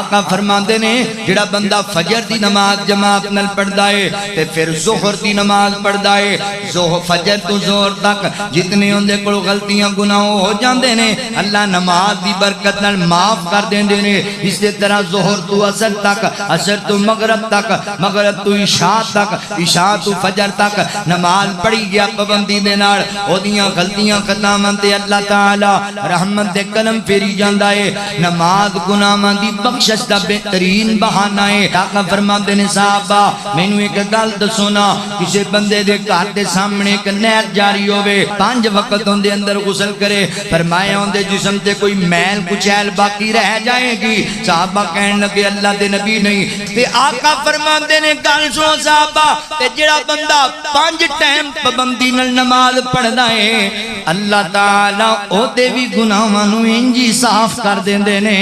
آقا فرماندے نے جڑا بندہ فجر دی نماز جماعت نال پڑھدا ہے تے پھر ظہر دی نماز پڑھدا ہے فجر تو ظہر تک جتنے اندے کول غلطیاں گناہ ہو جاندے نے اللہ نماز دی برکت نال معاف کر دیندے نے۔ اسی طرح ظہر تو عصر تک، عصر تو مغرب تک، مغرب تو عشاء تک، عشاء تو فجر تک نماز پڑھی گیا پابندی دے نال اودیاں غلطیاں خطاواں تے اللہ تعالی رحمت دے قلم پھیری جاندا ہے۔ نماز گناہاں دی بخشش دا بہترین بہانہ ہے۔ آقا فرماندے نے صحابہ مینوں ایک گل دسو نا، کسی بندے دے گھر دے سامنے ایک نہر جاری ہوے 5 وقت اون دے اندر غسل کرے، فرمایا اون دے جسم تے کوئی میل کچیل باقی رہ جائے گی؟ صحابہ کہن لگے اللہ دے نبی نہیں۔ تے آقا فرماندے نے گل سنو صحابہ، تے جڑا بندہ 5 ٹائم پابندی نال نماز پڑھدا ہے اللہ تعالی او دے وی گناہاں نوں انج ہی صاف کر دیندے نے۔